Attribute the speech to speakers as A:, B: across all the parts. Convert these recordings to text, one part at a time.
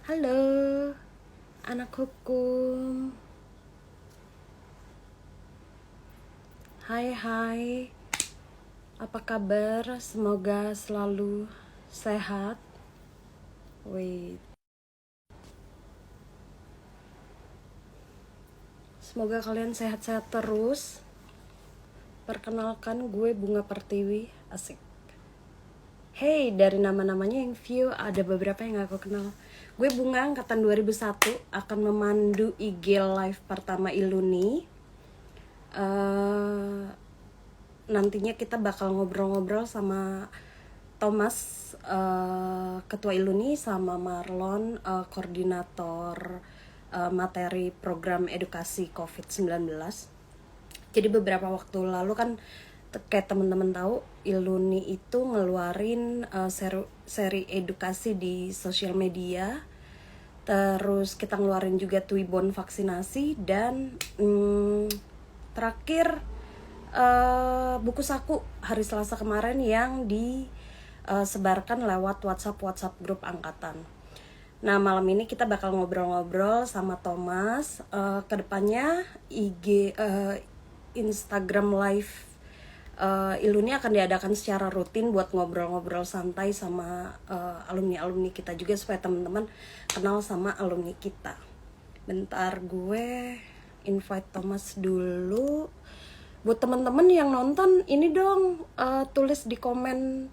A: Halo, anak hukum. Hai, hai. Apa kabar? Semoga selalu sehat. Wait. Semoga kalian sehat-sehat terus. Perkenalkan, gue Bunga Pertiwi. Asik. Hey, dari nama-namanya yang view ada beberapa yang gak aku kenal. Gue Bunga, angkatan 2001, akan memandu IG live pertama Iluni. Nantinya kita bakal ngobrol-ngobrol sama Thomas, ketua Iluni, sama Marlon, koordinator materi program edukasi COVID-19. Jadi beberapa waktu lalu kan kayak teman-teman tahu, Iluni itu ngeluarin seri edukasi di sosial media. Terus kita ngeluarin juga Twibbon vaksinasi dan terakhir buku saku hari Selasa kemarin yang disebarkan lewat WhatsApp grup angkatan. Nah, malam ini kita bakal ngobrol-ngobrol sama Thomas. Kedepannya Instagram live Iluni akan diadakan secara rutin buat ngobrol-ngobrol santai sama alumni-alumni kita juga, supaya teman-teman kenal sama alumni kita. Bentar, gue invite Thomas dulu. Buat teman-teman yang nonton, ini dong tulis di komen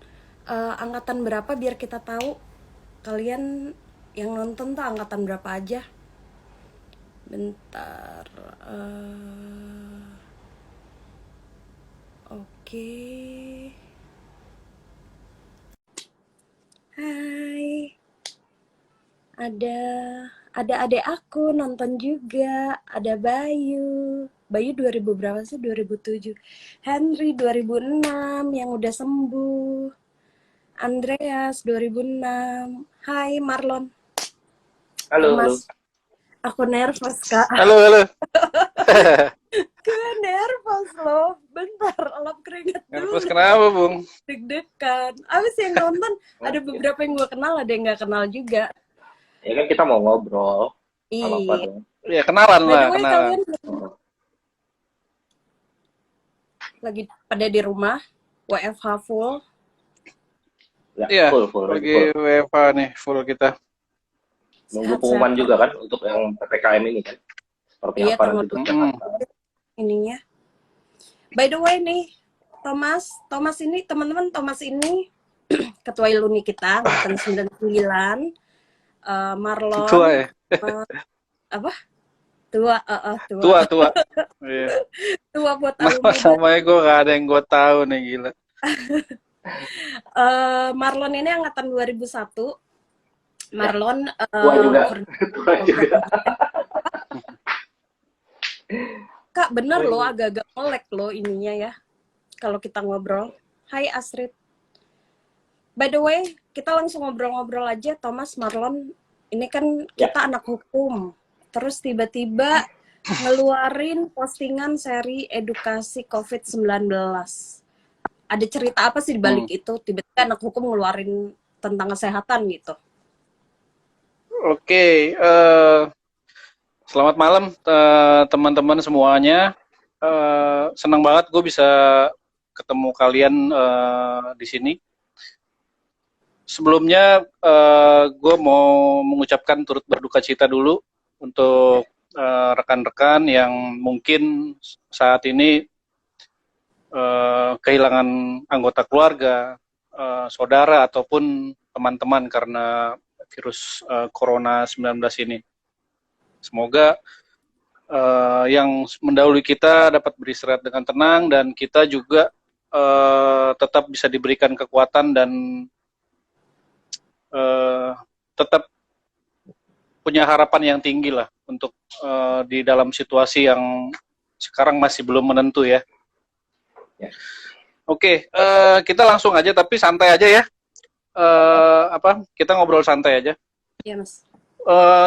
A: angkatan berapa biar kita tahu kalian yang nonton tuh angkatan berapa aja. Bentar. Oke. Hai. Ada adik aku nonton juga. Ada Bayu. Bayu 2000 berapa sih? 2007. Henry 2006 yang udah sembuh. Andreas 2006. Hai Marlon.
B: Halo, halo.
A: Thomas. Aku nervous, Kak.
B: Halo, halo.
A: Gue nervous loh. Bentar, lap keringet
B: Nervous
A: dulu.
B: kenapa, Bung?
A: Deg-degan. Abis yang nonton, ada beberapa yang gue kenal, ada yang gak kenal juga.
B: Ya kan kita mau ngobrol. Apa apa
A: Iya.
B: dong? Ya kenalan
A: By the
B: lah,
A: way,
B: kenalan.
A: kalian lagi pada di rumah, WFH full.
B: Ya,
A: Ya,
B: iya,
A: full.
B: lagi WFA nih, full kita. Nunggu
A: Sehat-sehat
B: pengumuman juga
A: terus.
B: kan untuk yang PPKM ini kan. Seperti
A: Iya,
B: apa
A: tanggal
B: nanti untuk
A: 20
B: Jakarta.
A: ininya. By the way nih, Thomas ini, teman-teman, Thomas ini ketua Iluni kita, angkatan 99.
B: Tua
A: Marlon,
B: ya?
A: apa? Tua, tua.
B: Tua, tua. Iya.
A: Tua buat alumni baru.
B: Nama-namanya gue gak ada yang gue tahu nih, gila.
A: Marlon ini angkatan 2001.
B: Ya,
A: Marlon
B: tua juga. Tua
A: program.
B: juga.
A: Kak, bener loh, agak-agak melek loh ininya ya, kalau kita ngobrol. Hai Astrid. By the way, kita langsung ngobrol-ngobrol aja, Thomas, Marlon. Ini kan
B: Ya,
A: kita anak hukum. Terus tiba-tiba ngeluarin postingan seri edukasi COVID-19. Ada cerita apa sih di balik
B: hmm.
A: itu? Tiba-tiba anak hukum ngeluarin tentang kesehatan gitu.
B: Oke, selamat malam teman-teman semuanya. Senang banget gue bisa ketemu kalian di sini. Sebelumnya gue mau mengucapkan turut berduka cita dulu untuk rekan-rekan yang mungkin saat ini kehilangan anggota keluarga, saudara ataupun teman-teman karena virus Corona 19 ini. Semoga yang mendahului kita dapat beristirahat dengan tenang dan kita juga tetap bisa diberikan kekuatan dan tetap punya harapan yang tinggi lah untuk di dalam situasi yang sekarang masih belum menentu ya.
A: Ya.
B: Oke, kita langsung aja tapi santai aja ya. Kita ngobrol santai aja.
A: Iya, Mas.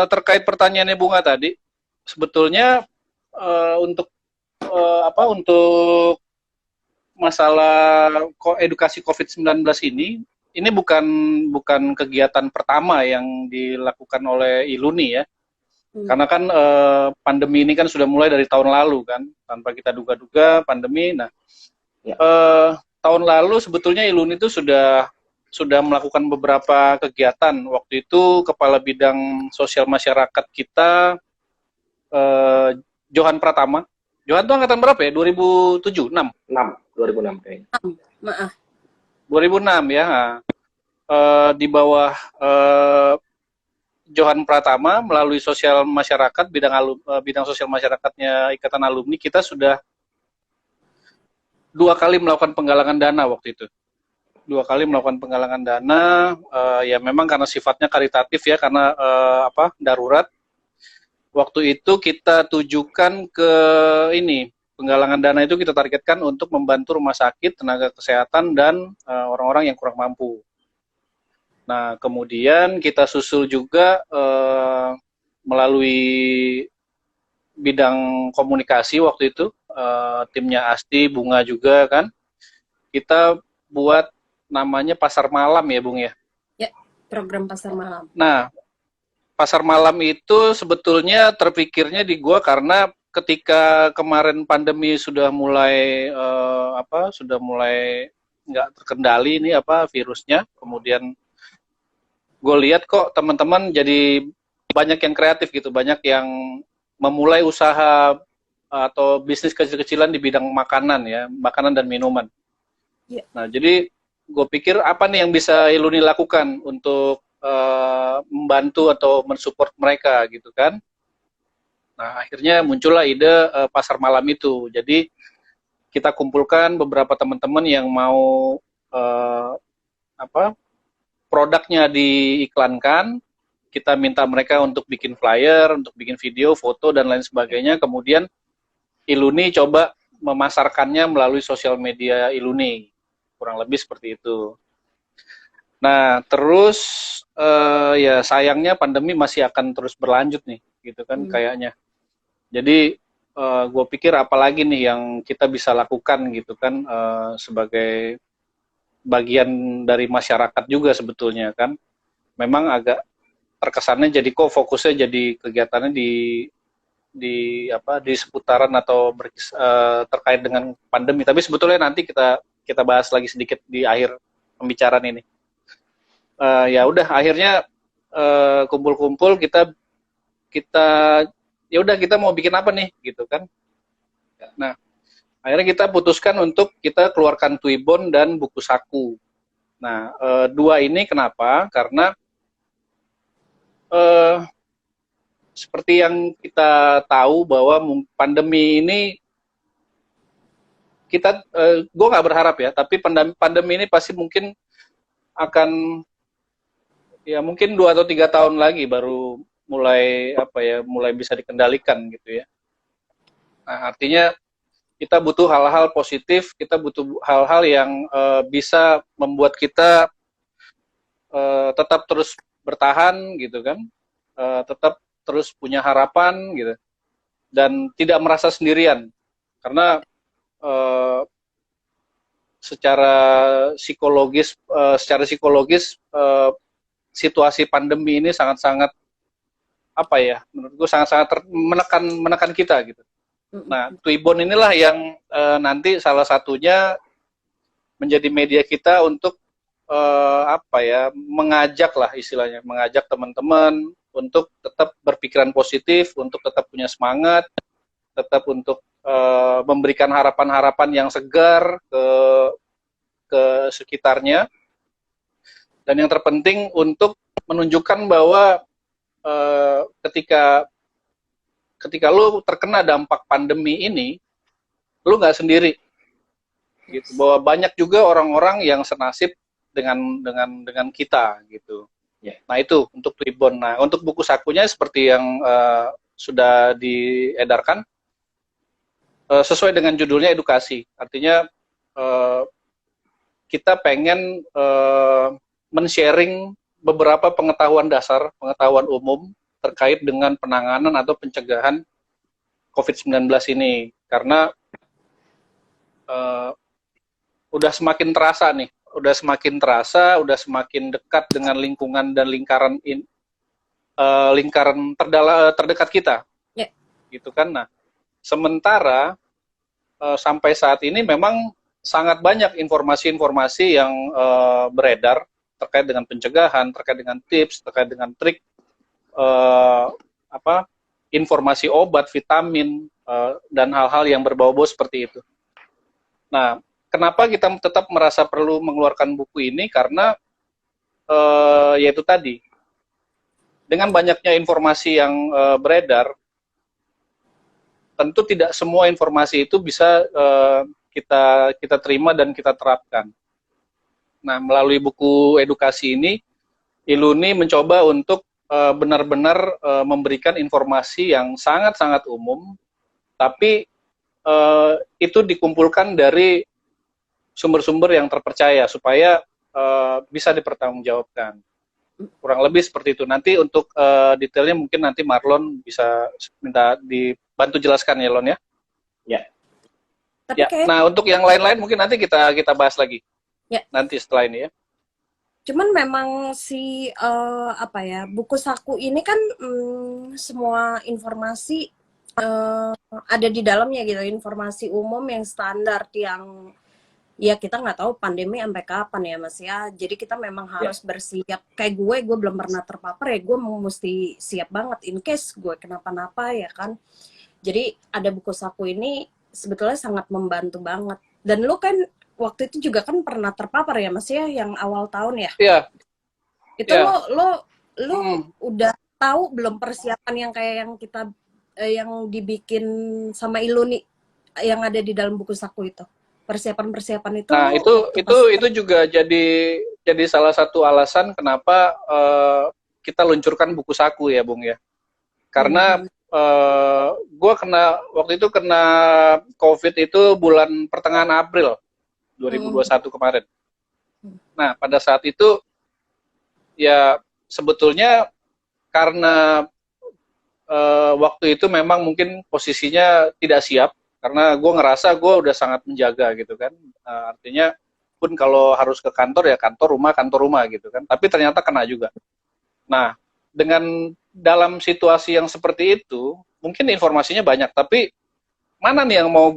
B: Terkait pertanyaannya Bunga tadi, sebetulnya untuk untuk masalah edukasi COVID-19 ini ini bukan kegiatan pertama yang dilakukan oleh Iluni ya. Karena kan pandemi ini kan sudah mulai dari tahun lalu kan, tanpa kita duga-duga pandemi. Nah, tahun lalu sebetulnya Iluni itu sudah melakukan beberapa kegiatan. Waktu itu Kepala Bidang Sosial Masyarakat kita, Johan Pratama. Johan itu angkatan berapa ya? 2007, 6?
C: 2006 kayaknya.
A: Maaf.
B: 2006 ya. Di bawah Johan Pratama melalui sosial masyarakat, bidang sosial masyarakatnya Ikatan Alumni, kita sudah 2 kali melakukan penggalangan dana waktu itu. 2 kali melakukan penggalangan dana, ya memang karena sifatnya karitatif ya, karena darurat. Waktu itu kita tujukan ke ini, penggalangan dana itu kita targetkan untuk membantu rumah sakit, tenaga kesehatan, dan orang-orang yang kurang mampu. Nah, kemudian kita susul juga melalui bidang komunikasi waktu itu, timnya Asti, Bunga juga kan, kita buat namanya Pasar Malam ya, Bung ya?
A: Ya, program Pasar Malam.
B: Nah, Pasar Malam itu sebetulnya terpikirnya di gua karena ketika kemarin pandemi sudah mulai sudah mulai nggak terkendali ini virusnya, kemudian gue lihat kok teman-teman jadi banyak yang kreatif gitu, banyak yang memulai usaha atau bisnis kecil-kecilan di bidang makanan ya, makanan dan minuman.
A: Ya.
B: Nah, jadi gue pikir apa nih yang bisa Iluni lakukan untuk membantu atau mensupport mereka gitu kan. Nah, akhirnya muncullah ide Pasar Malam itu. Jadi kita kumpulkan beberapa teman-teman yang mau produknya diiklankan, kita minta mereka untuk bikin flyer, untuk bikin video, foto, dan lain sebagainya. Kemudian Iluni coba memasarkannya melalui sosial media Iluni. Kurang lebih seperti itu. Nah, terus ya sayangnya pandemi masih akan terus berlanjut nih, gitu kan kayaknya. Jadi gue pikir apalagi nih yang kita bisa lakukan gitu kan sebagai bagian dari masyarakat juga sebetulnya kan. Memang agak terkesannya jadi kok fokusnya jadi kegiatannya di seputaran atau terkait dengan pandemi. Tapi sebetulnya nanti kita bahas lagi sedikit di akhir pembicaraan ini. Ya udah akhirnya kumpul-kumpul kita ya udah kita mau bikin apa nih gitu kan. Nah, akhirnya kita putuskan untuk kita keluarkan Twibbon dan buku saku. Nah, 2 ini kenapa? Karena seperti yang kita tahu bahwa pandemi ini gue nggak berharap ya, tapi pandemi ini pasti mungkin akan ya mungkin 2 atau 3 tahun lagi baru mulai mulai bisa dikendalikan gitu ya. Nah, artinya kita butuh hal-hal positif, kita butuh hal-hal yang bisa membuat kita tetap terus bertahan gitu kan, tetap terus punya harapan gitu, dan tidak merasa sendirian karena secara psikologis situasi pandemi ini sangat-sangat menurut gue sangat-sangat menekan kita gitu. Nah, Twibbon inilah yang nanti salah satunya menjadi media kita untuk mengajak lah istilahnya, mengajak teman-teman untuk tetap berpikiran positif, untuk tetap punya semangat, tetap untuk memberikan harapan-harapan yang segar ke sekitarnya, dan yang terpenting untuk menunjukkan bahwa ketika lu terkena dampak pandemi ini, lu nggak sendiri, gitu. Bahwa banyak juga orang-orang yang senasib dengan kita, gitu. Yeah. Nah itu untuk Twibbon. Nah untuk buku sakunya seperti yang sudah diedarkan, sesuai dengan judulnya edukasi. Artinya kita pengen men-sharing beberapa pengetahuan dasar, pengetahuan umum terkait dengan penanganan atau pencegahan COVID-19 ini. Karena udah semakin terasa nih udah semakin terasa, udah semakin dekat dengan lingkungan dan lingkaran terdekat kita,
A: Ya.
B: gitu kan. Nah, sementara sampai saat ini memang sangat banyak informasi-informasi yang beredar terkait dengan pencegahan, terkait dengan tips, terkait dengan trik, apa, informasi obat, vitamin, dan hal-hal yang berbau-bau seperti itu. Nah, kenapa kita tetap merasa perlu mengeluarkan buku ini? Karena yaitu tadi, dengan banyaknya informasi yang beredar, tentu tidak semua informasi itu bisa kita terima dan kita terapkan. Nah, melalui buku edukasi ini, Iluni mencoba untuk benar-benar memberikan informasi yang sangat-sangat umum, tapi itu dikumpulkan dari sumber-sumber yang terpercaya supaya bisa dipertanggungjawabkan. Kurang lebih seperti itu. Nanti untuk detailnya mungkin nanti Marlon bisa minta dibantu jelaskan ya, Lon ya.
C: Ya.
A: Tapi
B: Ya.
A: kayak
B: Nah, untuk yang lain-lain mungkin nanti kita bahas lagi.
A: Ya.
B: Nanti setelah ini ya.
A: cuman memang si apa ya, buku saku ini kan semua informasi ada di dalamnya gitu, informasi umum yang standar yang ya kita nggak tahu pandemi sampai kapan ya Mas ya. Jadi kita memang harus bersiap. Kayak gue belum pernah terpapar ya, gue mesti siap banget in case gue kenapa-napa ya kan. Jadi ada buku saku ini sebetulnya sangat membantu banget. Dan lu kan waktu itu juga kan pernah terpapar ya Mas ya, yang awal tahun ya.
B: Iya.
A: Itu
B: Ya.
A: lu udah tahu belum persiapan yang kayak yang kita yang dibikin sama Iluni yang ada di dalam buku saku itu? Persiapan-persiapan itu.
B: Nah, itu juga jadi salah satu alasan kenapa kita luncurkan buku saku ya, Bung ya. Karena gue waktu itu kena COVID itu bulan pertengahan April 2021 kemarin. Nah, pada saat itu ya sebetulnya karena waktu itu memang mungkin posisinya tidak siap, karena gue ngerasa gue udah sangat menjaga gitu kan. Artinya pun kalau harus ke kantor ya kantor rumah gitu kan. Tapi ternyata kena juga. Nah, dengan dalam situasi yang seperti itu, mungkin informasinya banyak, tapi mana nih yang mau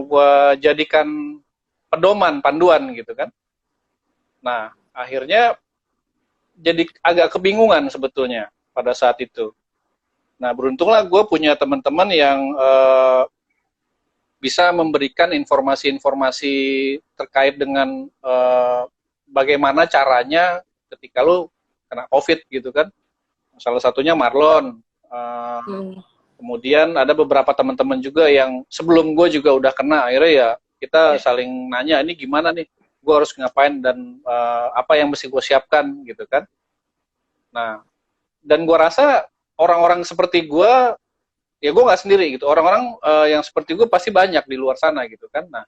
B: gue jadikan pedoman, panduan gitu kan. Nah, akhirnya jadi agak kebingungan sebetulnya pada saat itu. Nah, beruntunglah gue punya teman-teman yang bisa memberikan informasi-informasi terkait dengan bagaimana caranya ketika lu kena COVID gitu kan. Salah satunya Marlon. Kemudian ada beberapa teman-teman juga yang sebelum gue juga udah kena, akhirnya ya kita saling nanya, ini gimana nih, gue harus ngapain dan apa yang mesti gue siapkan gitu kan. Nah, dan gue rasa orang-orang seperti gue, ya gue nggak sendiri gitu. Orang-orang yang seperti gue pasti banyak di luar sana gitu kan. Nah,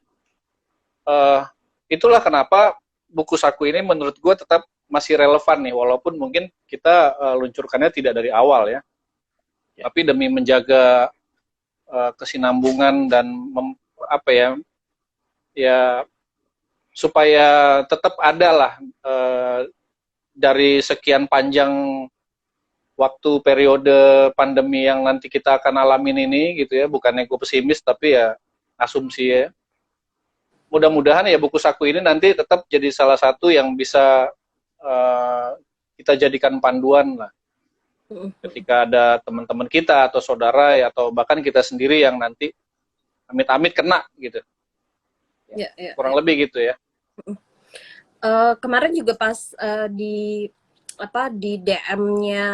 B: itulah kenapa buku saku ini menurut gue tetap masih relevan nih, walaupun mungkin kita luncurkannya tidak dari awal ya. Tapi demi menjaga kesinambungan dan supaya tetap ada lah dari sekian panjang waktu periode pandemi yang nanti kita akan alamin ini gitu ya, bukannya gue pesimis tapi ya asumsi ya. Mudah-mudahan ya buku saku ini nanti tetap jadi salah satu yang bisa kita jadikan panduan lah. Ketika ada teman-teman kita atau saudara ya, atau bahkan kita sendiri yang nanti amit-amit kena gitu. Kurang lebih gitu ya.
A: Kemarin juga pas di DM-nya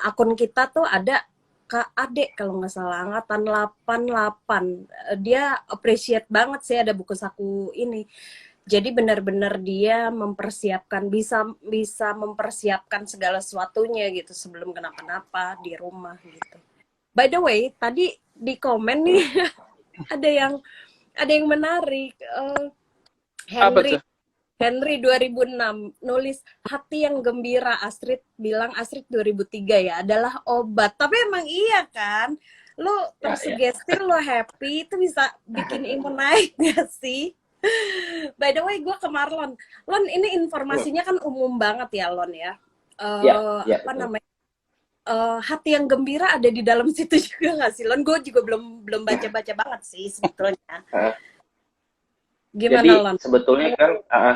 A: akun kita tuh ada Kak Ade kalau nggak salah, angkatan 88. Dia appreciate banget sih ada buku saku ini. Jadi benar-benar dia mempersiapkan, bisa mempersiapkan segala sesuatunya gitu sebelum kenapa-napa di rumah gitu. By the way, tadi di komen nih ada yang menarik. Henry 2006 nulis hati yang gembira. Astrid bilang Astrid 2003 ya adalah obat. Tapi emang iya kan? Lo tersugesti, lo happy itu bisa bikin imun naik gak sih? By the way, gue ke Marlon. Lon, ini
C: Hmm.
A: informasinya kan umum banget ya, Lon ya.
C: Ya, ya
A: Apa
C: betul.
A: namanya? Hati yang gembira ada di dalam situ juga nggak sih, Lon? Gue juga belum belum baca-baca banget sih sebetulnya.
C: Ah,
A: Gimana,
C: jadi
A: Lon?
C: sebetulnya kan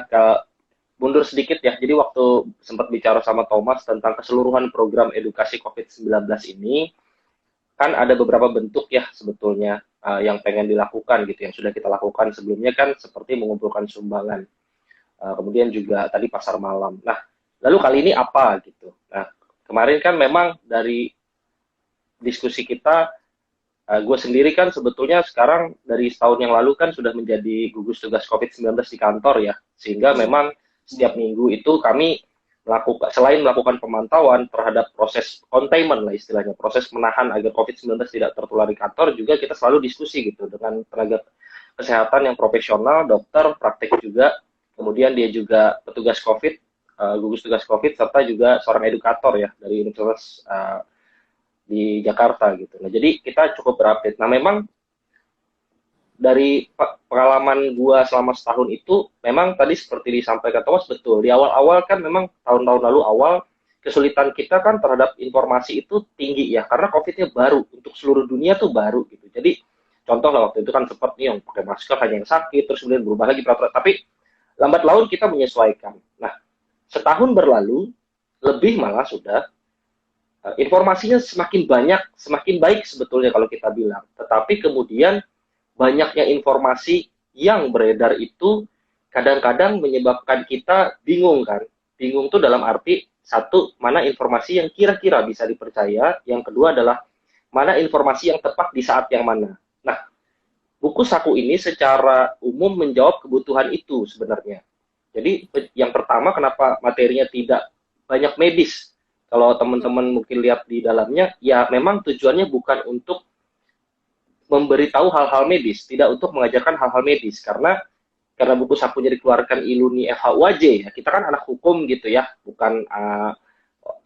C: kalau mundur sedikit ya. Jadi waktu sempat bicara sama Thomas tentang keseluruhan program edukasi COVID-19 ini, kan ada beberapa bentuk ya sebetulnya yang pengen dilakukan gitu, yang sudah kita lakukan sebelumnya kan seperti mengumpulkan sumbangan. Kemudian juga tadi pasar malam. Nah, lalu kali ini apa gitu. Nah, kemarin kan memang dari diskusi kita, gue sendiri kan sebetulnya sekarang dari setahun yang lalu kan sudah menjadi gugus tugas COVID-19 di kantor ya, sehingga
A: Hmm.
C: memang setiap minggu itu kami melakukan, selain melakukan pemantauan terhadap proses containment lah istilahnya, proses menahan agar COVID-19 tidak tertular di kantor, juga kita selalu diskusi gitu dengan tenaga kesehatan yang profesional, dokter, praktek juga, kemudian dia juga petugas COVID, gugus tugas COVID, serta juga seorang edukator ya dari Universitas di Jakarta gitu. Nah, jadi kita cukup berupdate. Nah, memang dari pengalaman gua selama setahun itu, memang tadi seperti disampaikan Thomas betul. Di awal-awal kan memang tahun-tahun lalu awal kesulitan kita kan terhadap informasi itu tinggi ya, karena COVID-nya baru untuk seluruh dunia tuh baru gitu. Jadi contoh lah waktu itu kan sempat nih yang pakai masker hanya yang sakit, terus kemudian berubah lagi peraturan. Tapi lambat laun kita menyesuaikan. Nah, setahun berlalu, lebih malah sudah informasinya semakin banyak, semakin baik sebetulnya kalau kita bilang. Tetapi kemudian banyaknya informasi yang beredar itu kadang-kadang menyebabkan kita bingung kan. Bingung tuh dalam arti satu, mana informasi yang kira-kira bisa dipercaya, yang kedua adalah mana informasi yang tepat di saat yang mana. Nah, buku saku ini secara umum menjawab kebutuhan itu sebenarnya. Jadi yang pertama kenapa materinya tidak banyak medis. Kalau teman-teman mungkin lihat di dalamnya, ya memang tujuannya bukan untuk memberitahu hal-hal medis, tidak untuk mengajarkan hal-hal medis, karena buku sakunya dikeluarkan Iluni FHUAJ ya, kita kan anak hukum gitu ya, bukan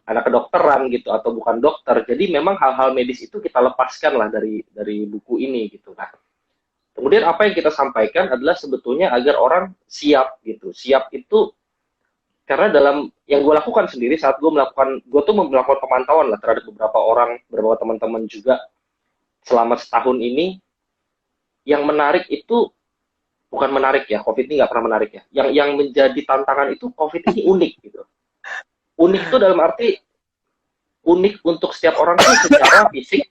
C: anak kedokteran gitu atau bukan dokter, jadi memang hal-hal medis itu kita lepaskan lah dari buku ini gitu. Nah, kemudian apa yang kita sampaikan adalah sebetulnya agar orang siap gitu, siap itu karena dalam yang gue lakukan sendiri saat gue tuh melakukan pemantauan lah terhadap beberapa orang, beberapa teman-teman juga selama setahun ini. Yang menarik itu bukan menarik ya, COVID ini nggak pernah menarik ya. Yang menjadi tantangan itu COVID ini unik gitu. Unik itu dalam arti unik untuk setiap orang tuh secara fisik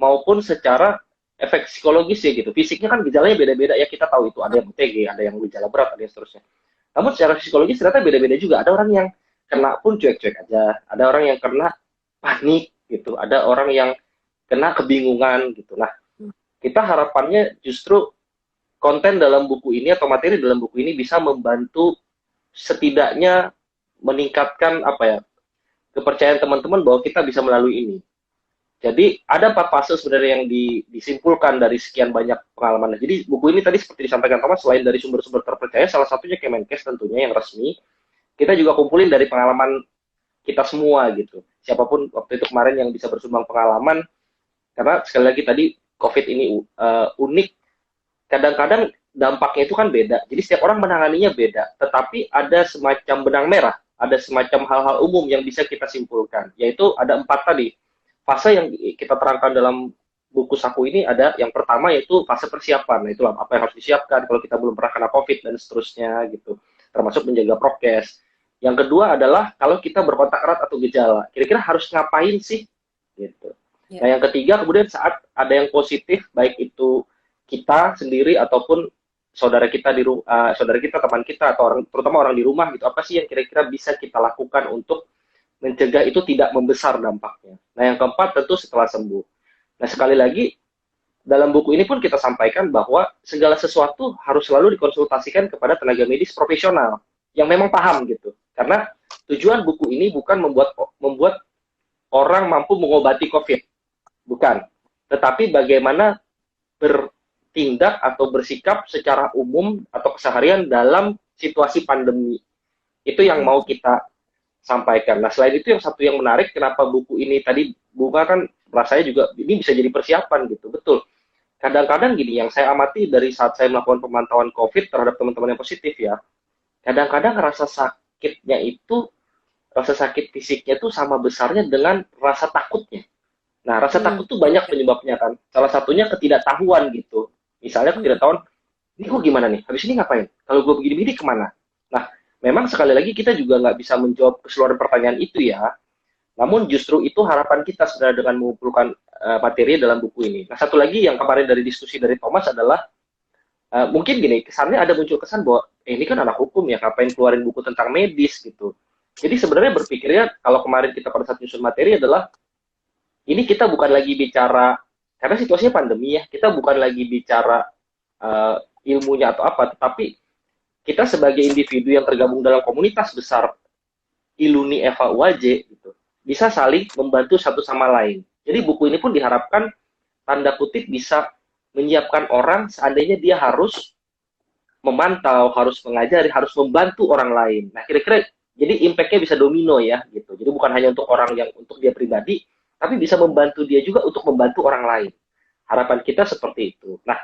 C: maupun secara efek psikologis ya gitu. Fisiknya kan gejalanya beda-beda ya, kita tahu itu ada yang OTG, ada yang gejala berat, ada yang seterusnya. Namun secara psikologis ternyata beda-beda juga. Ada orang yang kena pun cuek-cuek aja, ada orang yang kena panik gitu, ada orang yang kena kebingungan gitu. Nah, kita harapannya justru konten dalam buku ini atau materi dalam buku ini bisa membantu setidaknya meningkatkan apa ya, kepercayaan teman-teman bahwa kita bisa melalui ini. Jadi ada 4 fase sebenarnya yang disimpulkan dari sekian banyak pengalaman. Jadi buku ini tadi seperti disampaikan Thomas, selain dari sumber-sumber terpercaya, salah satunya Kemenkes tentunya yang resmi, kita juga kumpulin dari pengalaman kita semua gitu. Siapapun waktu itu kemarin yang bisa bersumbang pengalaman, karena sekali lagi tadi COVID ini unik, kadang-kadang dampaknya itu kan beda. Jadi setiap orang menanganinya beda. Tetapi ada semacam benang merah, ada semacam hal-hal umum yang bisa kita simpulkan. Yaitu ada 4 tadi. Fase yang kita terangkan dalam buku saku ini ada yang pertama yaitu fase persiapan. Nah, itulah apa yang harus disiapkan kalau kita belum pernah kena COVID dan seterusnya gitu. Termasuk menjaga prokes. Yang kedua adalah kalau kita berkontak erat atau gejala, kira-kira harus ngapain sih? Gitu.
A: Ya.
C: Nah, yang ketiga kemudian saat ada yang positif, baik itu kita sendiri ataupun saudara kita saudara kita, teman kita atau orang, terutama orang di rumah gitu, apa sih yang kira-kira bisa kita lakukan untuk mencegah itu tidak membesar dampaknya. Nah, yang keempat tentu setelah sembuh. Nah, sekali lagi dalam buku ini pun kita sampaikan bahwa segala sesuatu harus selalu dikonsultasikan kepada tenaga medis profesional yang memang paham gitu. Karena tujuan buku ini bukan membuat orang mampu mengobati COVID, bukan. Tetapi bagaimana bertindak atau bersikap secara umum atau keseharian dalam situasi pandemi. Itu yang mau kita sampaikan. Nah, selain itu yang satu yang menarik, kenapa buku ini tadi Bunga kan rasanya juga ini bisa jadi persiapan gitu, betul. kadang-kadang gini, yang saya amati dari saat saya melakukan pemantauan COVID terhadap teman-teman yang positif ya, kadang-kadang rasa sakit fisiknya tuh sama besarnya dengan rasa takutnya. Nah, rasa takut tuh banyak penyebabnya kan. Salah satunya ketidaktahuan gitu. Misalnya ketidaktahuan, ini gue gimana nih? Habis ini ngapain? Kalau gue begini-begini kemana? Nah, memang sekali lagi kita juga nggak bisa menjawab keseluruhan pertanyaan itu ya. Namun justru itu harapan kita sebenarnya dengan mengumpulkan materi dalam buku ini. Nah, satu lagi yang kemarin dari diskusi dari Thomas adalah mungkin gini, kesannya ada muncul kesan bahwa ini kan anak hukum ya, ngapain keluarin buku tentang medis gitu. Jadi sebenarnya berpikirnya kalau kemarin kita pada saat nyusun materi adalah ini kita bukan lagi bicara karena situasinya pandemi ya, kita bukan lagi bicara ilmunya atau apa, tetapi kita sebagai individu yang tergabung dalam komunitas besar Iluni Eva UAJ gitu, bisa saling membantu satu sama lain. Jadi buku ini pun diharapkan tanda kutip bisa menyiapkan orang seandainya dia harus memantau, harus mengajari, harus membantu orang lain. Nah, kira-kira jadi impact-nya bisa domino ya gitu. Jadi bukan hanya untuk orang yang untuk dia pribadi, tapi bisa membantu dia juga untuk membantu orang lain. Harapan kita seperti itu. Nah,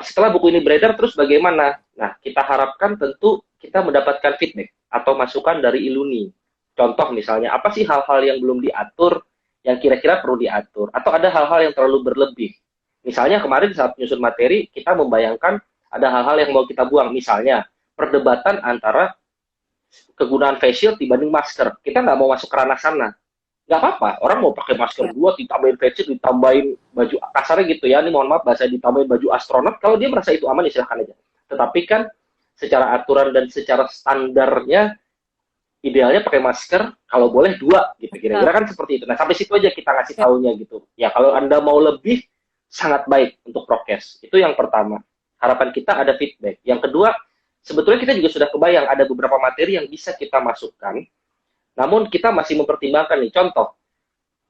C: setelah buku ini beredar terus bagaimana? Nah, kita harapkan tentu kita mendapatkan feedback atau masukan dari Iluni. Contoh misalnya, apa sih hal-hal yang belum diatur, yang kira-kira perlu diatur, atau ada hal-hal yang terlalu berlebih. Misalnya kemarin saat nyusun materi, kita membayangkan ada hal-hal yang mau kita buang. Misalnya, perdebatan antara kegunaan face shield dibanding masker. Kita nggak mau masuk ke ranah sana. Nggak apa-apa, orang mau pakai masker dua, ditambahin face shield, ditambahin baju, kasarnya gitu ya, ini mohon maaf bahasa ditambahin baju astronot, kalau dia merasa itu aman, ya silahkan aja. Tetapi kan, secara aturan dan secara standarnya, idealnya pakai masker, kalau boleh dua, gitu. Kira-kira kan seperti itu. Nah, sampai situ aja kita ngasih taunya gitu. Ya, kalau Anda mau lebih, sangat baik untuk prokes. Itu yang pertama. Harapan kita ada feedback. Yang kedua, sebetulnya kita juga sudah kebayang ada beberapa materi yang bisa kita masukkan, namun kita masih mempertimbangkan nih. Contoh,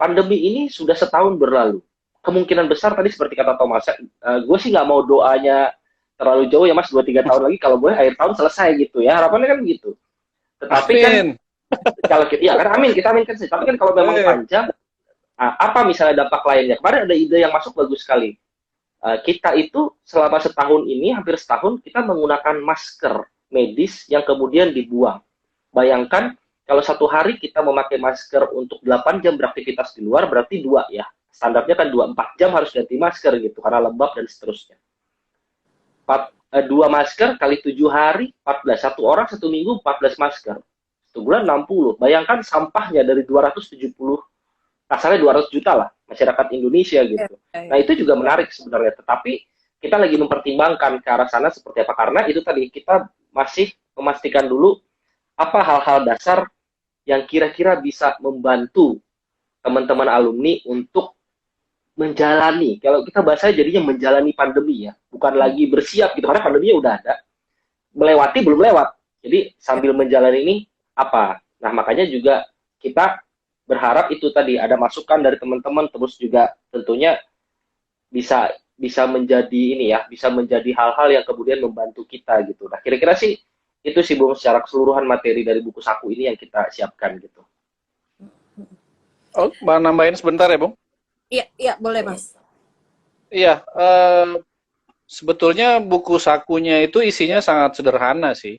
C: pandemi ini sudah setahun berlalu. Kemungkinan besar tadi seperti kata Thomas, gue sih nggak mau doanya terlalu jauh ya mas, 2-3 tahun lagi kalau boleh akhir tahun selesai gitu ya. Harapannya kan gitu. Tetapi kan kalau kita, ya kan amin, kita aminkan sih. Tapi kan kalau memang panjang, apa misalnya dampak lainnya? Kemarin ada ide yang masuk bagus sekali. Kita itu selama setahun ini, hampir setahun, kita menggunakan masker medis yang kemudian dibuang. Bayangkan kalau satu hari kita memakai masker untuk 8 jam beraktivitas di luar, berarti 2 ya. Standarnya kan 2-4 jam harus ganti masker gitu, karena lembab dan seterusnya. 2 masker kali 7 hari, 14. Satu orang 1 minggu 14 masker. 1 bulan 60. Bayangkan sampahnya dari 270, kasarnya 200 juta lah, masyarakat Indonesia gitu. Nah, itu juga menarik sebenarnya. Tetapi kita lagi mempertimbangkan ke arah sana seperti apa. Karena itu tadi, kita masih memastikan dulu apa hal-hal dasar yang kira-kira bisa membantu teman-teman alumni untuk menjalani, kalau kita bahasanya jadinya menjalani pandemi ya, bukan lagi bersiap gitu, karena pandeminya udah ada, melewati belum lewat, jadi sambil menjalani ini apa, nah makanya juga kita berharap itu tadi ada masukan dari teman-teman, terus juga tentunya bisa menjadi ini ya, bisa menjadi hal-hal yang kemudian membantu kita gitu. Nah kira-kira sih itu sih Bung secara keseluruhan materi dari buku saku ini yang kita siapkan gitu.
B: Oh, mau nambahin sebentar ya Bung?
A: Iya, boleh Mas.
B: Iya, sebetulnya buku sakunya itu isinya sangat sederhana sih.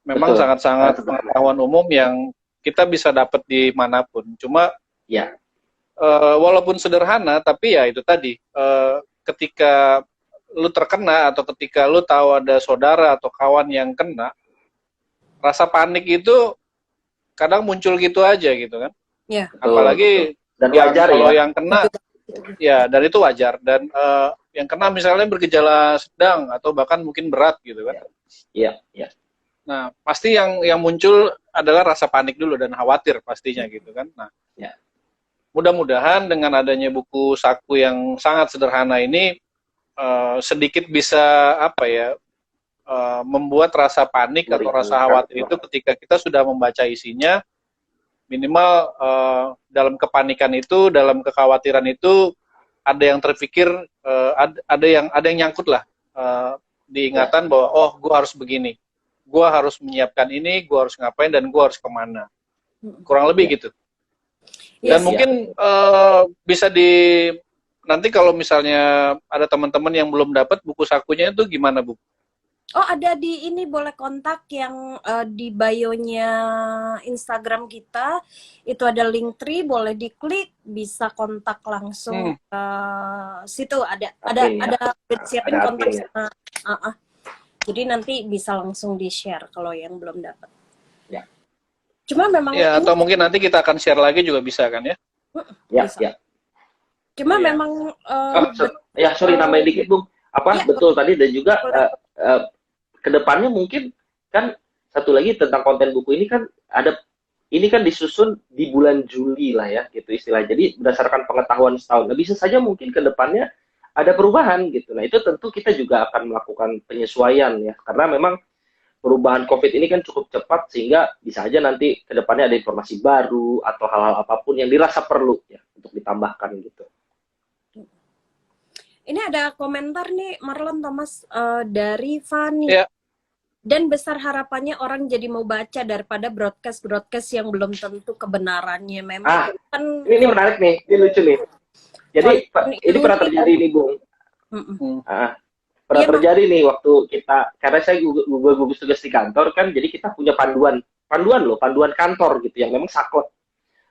B: Memang sangat-sangat pengetahuan umum yang kita bisa dapat di manapun. Cuma,
C: ya,
B: walaupun sederhana, tapi ya itu tadi, ketika lu terkena atau ketika lu tahu ada saudara atau kawan yang kena, rasa panik itu kadang muncul gitu aja gitu kan.
A: Iya.
B: Apalagi
C: dan wajar
B: kalau
C: ya.
B: yang kena ya, dan itu wajar, dan yang kena misalnya bergejala sedang atau bahkan mungkin berat gitu kan.
C: Iya.
B: Nah, pasti yang muncul adalah rasa panik dulu dan khawatir pastinya gitu kan. Nah, mudah-mudahan dengan adanya buku saku yang sangat sederhana ini sedikit bisa apa ya, membuat rasa panik atau rasa khawatir itu ketika kita sudah membaca isinya, minimal dalam kepanikan itu, dalam kekhawatiran itu ada yang terpikir, ada yang nyangkut lah diingatan bahwa oh gue harus begini, gue harus menyiapkan ini, gue harus ngapain dan gue harus kemana, kurang lebih gitu. Dan mungkin bisa nanti kalau misalnya ada teman-teman yang belum dapat buku sakunya itu gimana, Bu?
A: Oh, ada di ini, boleh kontak yang di bio-nya Instagram kita. Itu ada link tree, boleh diklik, bisa kontak langsung
B: Hmm,
A: ke situ. Ada
C: Admin ya.
A: udah siapin
C: Ada
A: kontak
C: admin ya.
A: sama. Jadi nanti bisa langsung di-share kalau yang belum dapat.
C: Ya.
A: Cuma memang
B: ya,
A: ini
B: atau mungkin nanti kita akan share lagi juga bisa kan ya?
C: Ya,
A: bisa.
C: ya.
A: Cuma
B: Iya.
A: memang
C: Sorry nambahin dikit, Bung.
A: ya,
C: Betul tadi dan juga
A: boleh.
C: kedepannya mungkin kan satu lagi tentang konten buku ini kan ini kan disusun di bulan Juli lah ya gitu istilah. Jadi berdasarkan pengetahuan setahun. Nah, bisa saja mungkin kedepannya ada perubahan gitu. Nah itu tentu kita juga akan melakukan penyesuaian ya karena memang perubahan COVID ini kan cukup cepat sehingga bisa aja nanti kedepannya ada informasi baru atau hal-hal apapun yang dirasa perlu ya untuk ditambahkan gitu.
A: Ini ada komentar nih Marlon Thomas dari Fani.
B: Ya.
A: Dan besar harapannya orang jadi mau baca daripada broadcast yang belum tentu kebenarannya. Memang kan
C: Ini menarik nih, ini lucu nih. Jadi ini pernah terjadi nih, Bung. Pernah terjadi nih waktu kita, karena saya gugus tugas di kantor kan, jadi kita punya panduan kantor gitu yang memang saklek.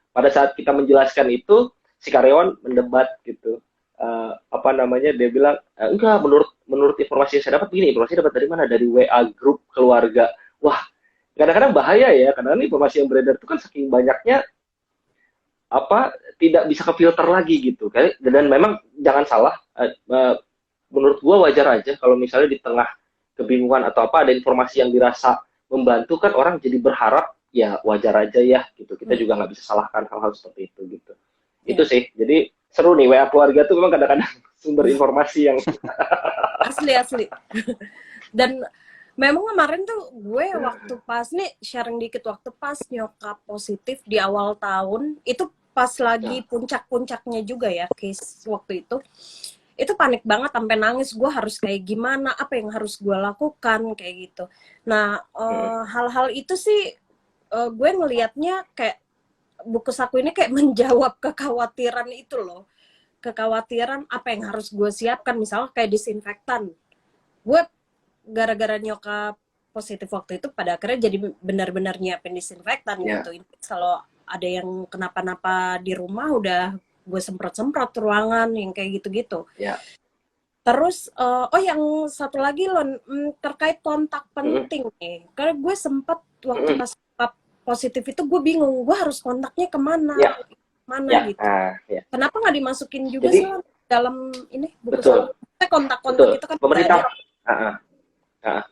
C: Pada saat kita menjelaskan itu, si karyawan mendebat gitu. Dia bilang enggak, menurut informasi yang saya dapat begini, informasi dapat dari mana, dari WA grup keluarga. Wah, kadang-kadang bahaya ya karena informasi yang beredar itu kan saking banyaknya tidak bisa kefilter lagi gitu kan. Dan memang jangan salah, menurut gua wajar aja kalau misalnya di tengah kebingungan atau ada informasi yang dirasa membantu kan orang jadi berharap, ya wajar aja ya gitu. Kita juga nggak bisa salahkan hal-hal seperti itu gitu. Itu sih, jadi seru nih, WA keluarga tuh memang kadang-kadang sumber informasi yang
A: asli. Dan memang kemarin tuh gue waktu pas nih sharing dikit, waktu pas nyokap positif di awal tahun, itu pas lagi puncak-puncaknya juga ya case waktu itu panik banget sampai nangis. Gue harus kayak gimana, apa yang harus gue lakukan kayak gitu. Nah hal-hal itu sih gue ngelihatnya kayak buku saku ini kayak menjawab kekhawatiran itu loh. Kekhawatiran apa yang harus gue siapkan, misalnya kayak disinfektan. Gue gara-gara nyokap positif waktu itu pada akhirnya jadi benar-benar nyiapin disinfektan gitu. Kalau ada yang kenapa-napa di rumah udah gue semprot-semprot ruangan yang kayak gitu-gitu. Terus yang satu lagi loh, terkait kontak penting nih. Karena gue sempat waktu pas positif itu gue bingung, gue harus kontaknya kemana, gitu. Kenapa nggak dimasukin juga sih dalam ini buku saku? Kontak-kontak itu kan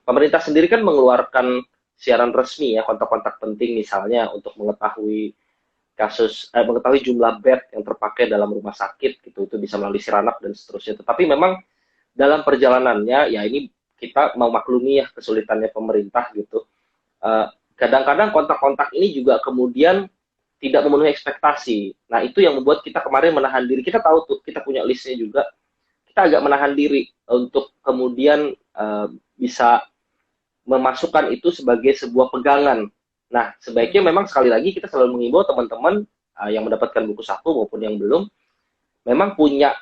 C: pemerintah sendiri kan mengeluarkan siaran resmi ya, kontak-kontak penting misalnya untuk mengetahui mengetahui jumlah bed yang terpakai dalam rumah sakit gitu, itu bisa melalui Siranap dan seterusnya. Tetapi memang dalam perjalanannya ya ini kita mau maklumi ya kesulitannya pemerintah gitu. Kadang-kadang kontak-kontak ini juga kemudian tidak memenuhi ekspektasi. Nah, itu yang membuat kita kemarin menahan diri. Kita tahu tuh, kita punya listnya juga. Kita agak menahan diri untuk kemudian bisa memasukkan itu sebagai sebuah pegangan. Nah, sebaiknya memang sekali lagi kita selalu mengimbau teman-teman yang mendapatkan buku saku maupun yang belum, memang punya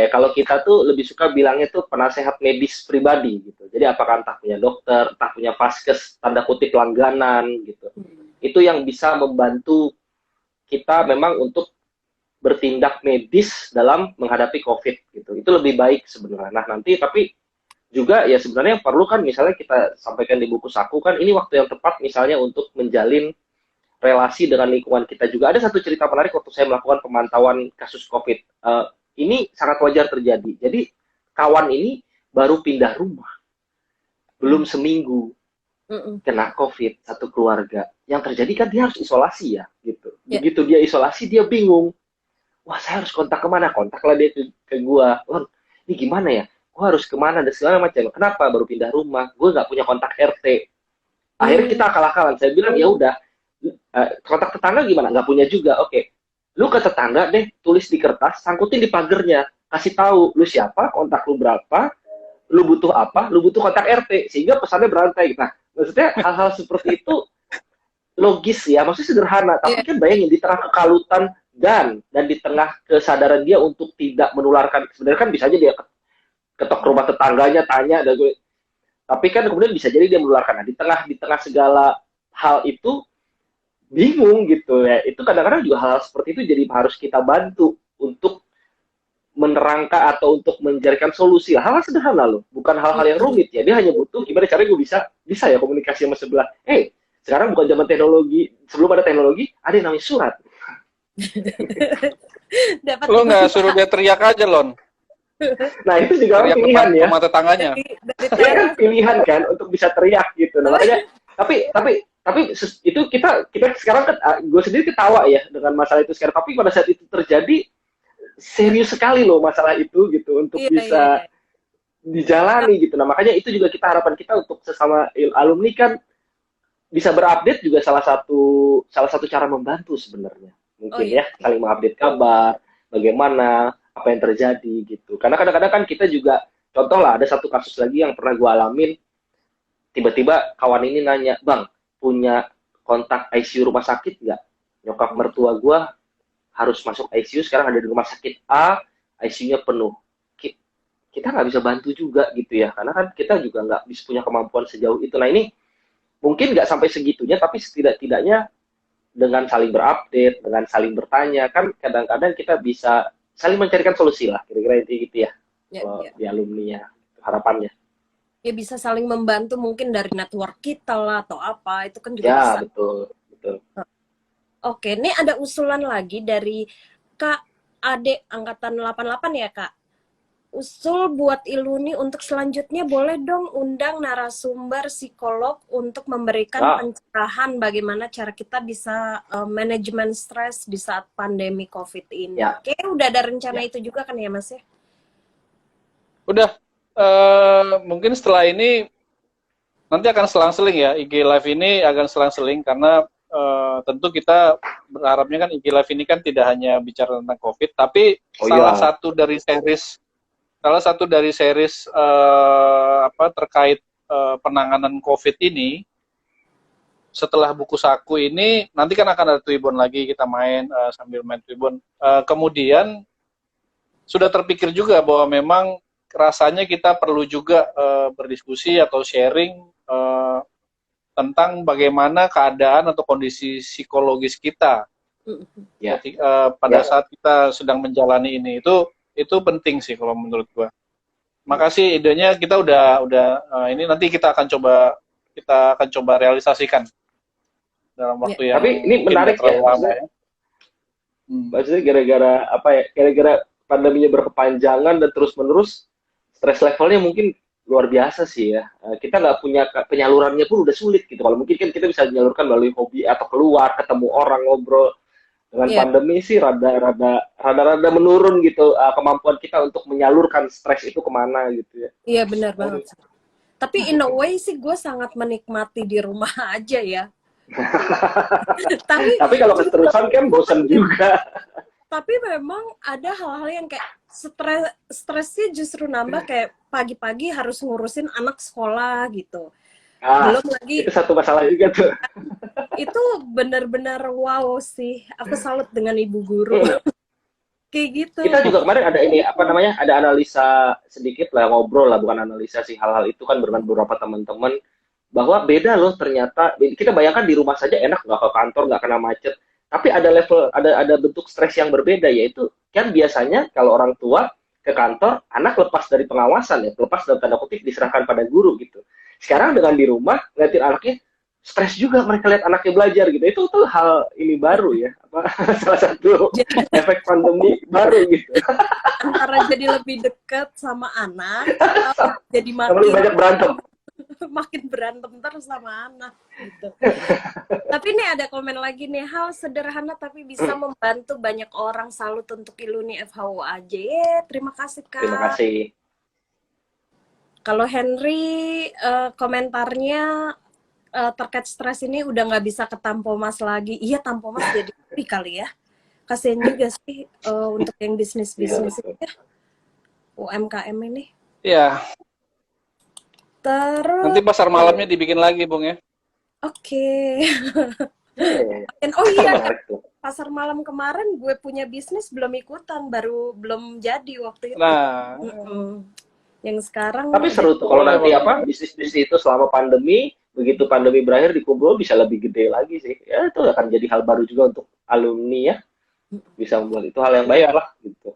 C: kalau kita tuh lebih suka bilangnya tuh penasehat medis pribadi gitu. Jadi apakah entah punya dokter, entah punya vaskes, tanda kutip langganan gitu. Itu yang bisa membantu kita memang untuk bertindak medis dalam menghadapi COVID gitu. Itu lebih baik sebenarnya. Nah, nanti tapi juga ya sebenarnya perlu kan misalnya kita sampaikan di buku saku kan ini waktu yang tepat misalnya untuk menjalin relasi dengan lingkungan kita juga. Ada satu cerita menarik waktu saya melakukan pemantauan kasus COVID. Ini sangat wajar terjadi. Jadi kawan ini baru pindah rumah, belum seminggu kena COVID, satu keluarga. Yang terjadi kan dia harus isolasi ya, gitu. Begitu dia isolasi dia bingung. Wah, saya harus kontak kemana? Kontaklah dia ke gua. Lon, ini gimana ya? Gua harus kemana dan segala macam. Kenapa? Baru pindah rumah. Gua nggak punya kontak RT. Akhirnya kita akal-akalan. Saya bilang ya udah. Kontak tetangga gimana? Nggak punya juga. Oke. Lu ke tetangga deh, tulis di kertas, sangkutin di pagernya, kasih tahu lu siapa, kontak lu berapa, lu butuh apa, lu butuh kontak RT, sehingga pesannya berantai. Nah, maksudnya hal-hal seperti itu logis ya, maksudnya sederhana, tapi kan bayangin di tengah kekalutan, dan di tengah kesadaran dia untuk tidak menularkan, sebenarnya kan bisa aja dia ketok rumah tetangganya tanya dan gue, tapi kan kemudian bisa jadi dia menularkan. Nah, di tengah segala hal itu bingung gitu ya, itu kadang-kadang juga hal seperti itu jadi harus kita bantu untuk menerangkan atau untuk mencarikan solusi. Hal-hal sederhana loh, bukan hal-hal yang rumit ya. Dia hanya butuh gimana caranya gue bisa ya komunikasi sama sebelah. Sekarang bukan zaman teknologi, sebelum ada teknologi ada yang namanya surat.
A: Dapat
B: Lo nggak suruh dia teriak aja, Lon.
C: Nah itu juga
B: Teriak
C: pilihan
B: depan
C: ya.
B: rumah tetangganya.
A: dari
C: Iya kan pilihan kan untuk bisa teriak gitu. Nah, makanya tapi itu kita sekarang kan gue sendiri ketawa ya dengan masalah itu sekarang. Tapi pada saat itu terjadi serius sekali loh masalah itu gitu untuk
A: iya,
C: bisa
A: iya, iya.
C: dijalani gitu. Nah makanya itu juga kita harapan kita untuk sesama alumni kan bisa berupdate juga salah satu cara membantu sebenarnya mungkin
A: iya.
C: ya, saling mengupdate kabar bagaimana apa yang terjadi gitu. Karena kadang-kadang kan kita juga contoh lah, ada satu kasus lagi yang pernah gue alamin, tiba-tiba kawan ini nanya, bang punya kontak ICU rumah sakit nggak? Nyokap mertua gue harus masuk ICU sekarang, ada di rumah sakit A, ICU-nya penuh. Kita nggak bisa bantu juga gitu ya, karena kan kita juga nggak bisa punya kemampuan sejauh itu. Nah ini mungkin nggak sampai segitunya, tapi setidak-tidaknya dengan saling berupdate, dengan saling bertanya, kan kadang-kadang kita bisa saling mencarikan solusi lah, kira-kira gitu ya,
A: Ya.
C: di alumni ya, harapannya.
A: Ya bisa saling membantu mungkin dari network kita lah atau apa, itu kan juga
C: Ya,
A: bisa.
C: betul.
A: Oke, ini ada usulan lagi dari Kak Ade angkatan 88 ya Kak. Usul buat Iluni untuk selanjutnya boleh dong undang narasumber psikolog untuk memberikan pencerahan bagaimana cara kita bisa manajemen stres di saat pandemi COVID ini.
C: Ya.
A: Oke, udah ada rencana itu juga kan ya Mas ya?
B: Udah, mungkin setelah ini nanti akan selang-seling ya, IG Live ini akan selang-seling karena tentu kita berharapnya kan IG Live ini kan tidak hanya bicara tentang COVID, tapi salah satu dari series terkait penanganan COVID ini, setelah buku saku ini nanti kan akan ada Twibbon lagi, kita main sambil main Twibbon. Kemudian sudah terpikir juga bahwa memang rasanya kita perlu juga berdiskusi atau sharing tentang bagaimana keadaan atau kondisi psikologis kita pada saat kita sedang menjalani ini. Itu penting sih kalau menurut gua. Makasih idenya, kita udah ini nanti kita akan coba realisasikan dalam waktu yang
C: tapi ini menarik ya, maksudnya gara-gara pandeminya berkepanjangan dan terus-menerus, stres levelnya mungkin luar biasa sih ya. Kita nggak punya penyalurannya pun udah sulit gitu. Kalau mungkin kan kita bisa menyalurkan melalui hobi atau keluar ketemu orang ngobrol. Dengan pandemi sih rada menurun gitu kemampuan kita untuk menyalurkan stres itu kemana gitu ya.
A: Iya benar banget. Tapi in a way sih gue sangat menikmati di rumah aja ya.
C: tapi kalau keterusan kan bosan juga.
A: Tapi memang ada hal-hal yang kayak stresnya justru nambah, kayak pagi-pagi harus ngurusin anak sekolah gitu. Belum lagi
C: itu satu masalah juga tuh.
A: Itu benar-benar wow sih, aku salut dengan ibu guru. Kayak gitu.
C: Kita juga kemarin ada ada analisa sedikit lah, ngobrol lah, bukan analisa sih, hal-hal itu kan dengan beberapa teman-teman, bahwa beda loh ternyata. Kita bayangkan di rumah saja enak, nggak ke kantor, nggak kena macet, tapi ada bentuk stres yang berbeda, yaitu kan biasanya kalau orang tua ke kantor, anak lepas dari pengawasan ya, lepas dalam tanda kutip diserahkan pada guru gitu. Sekarang dengan di rumah ngeliatin anaknya stres juga, mereka lihat anaknya belajar gitu. Itu tuh hal ini baru ya, salah satu efek pandemi baru gitu.
A: Antara jadi lebih dekat sama anak atau jadi
C: lebih banyak berantem.
A: Makin berantem terus sama anak gitu. Tapi ini ada komen lagi nih, hal sederhana tapi bisa membantu banyak orang. Salut untuk Iluni FHUAJ. Terima kasih Kak.
C: Terima kasih.
A: Kalau Henry komentarnya terkait stres ini udah nggak bisa ke Tampomas lagi. Iya, Tampomas jadi sepi kali ya. Kasian juga sih untuk yang bisnis ini ya. UMKM ini.
B: Iya.
A: Terus
B: nanti pasar malamnya dibikin lagi, Bung ya.
A: Oke. Oh iya, pasar malam kemarin gue punya bisnis belum ikutan, belum jadi waktu itu.
B: Nah,
A: Yang sekarang
C: Tapi seru tuh kalau nanti bisnis-bisnis itu selama pandemi, begitu pandemi berakhir dikumpul bisa lebih gede lagi sih. Ya itu akan jadi hal baru juga untuk alumni ya. Bisa membuat itu hal yang baik lah gitu.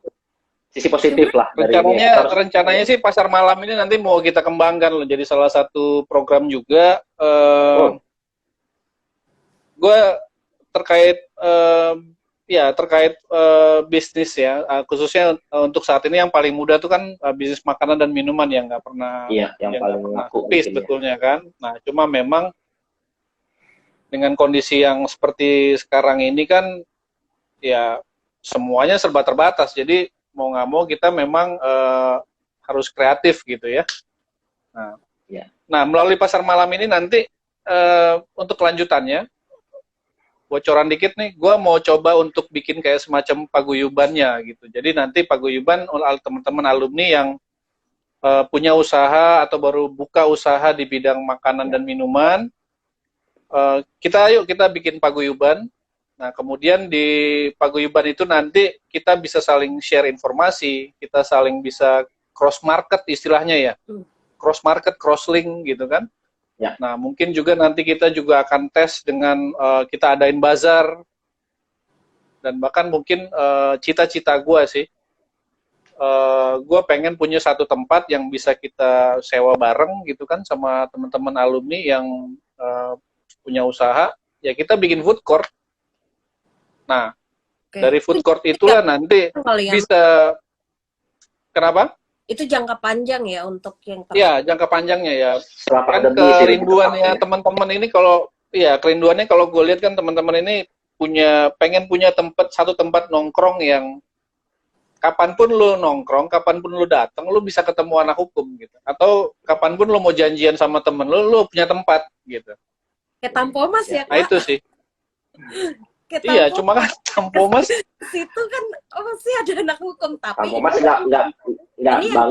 C: Sisi positif lah dari ini.
B: rencananya sih pasar malam ini nanti mau kita kembangkan loh jadi salah satu program juga. Gue terkait bisnis ya, khususnya untuk saat ini yang paling mudah tuh kan bisnis makanan dan minuman yang nggak pernah
C: yang paling laku
B: sebetulnya kan. Nah cuma memang dengan kondisi yang seperti sekarang ini kan ya semuanya serba terbatas, jadi mau nggak mau kita memang harus kreatif gitu ya. Nah melalui pasar malam ini nanti untuk kelanjutannya bocoran dikit nih, gue mau coba untuk bikin kayak semacam paguyubannya gitu. Jadi nanti paguyuban teman-teman alumni yang punya usaha atau baru buka usaha di bidang makanan dan minuman, kita bikin paguyuban. Nah kemudian di paguyuban itu nanti kita bisa saling share informasi, kita saling bisa cross market istilahnya ya, cross market, cross link gitu kan.
C: Ya.
B: Nah, mungkin juga nanti kita juga akan tes dengan kita adain bazar, dan bahkan mungkin cita-cita gue sih, gue pengen punya satu tempat yang bisa kita sewa bareng gitu kan sama teman-teman alumni yang punya usaha, ya kita bikin food court. Nah, dari food court itulah nanti bisa, kenapa?
A: Itu jangka panjang ya untuk yang
B: ya jangka panjangnya ya. Kan kerinduannya teman-teman ini kerinduannya kalau gue lihat kan teman-teman ini pengen punya satu tempat nongkrong yang kapanpun lu nongkrong, kapanpun lu datang, lu bisa ketemu anak hukum gitu. Atau kapanpun lu mau janjian sama temen lu punya tempat gitu.
A: Kayak Tampomas ya, Kak?
B: Nah itu sih. Iya, cuma kan Tampomas
A: situ kan sih ada anak hukum, tapi
C: Tampomas nggak bisa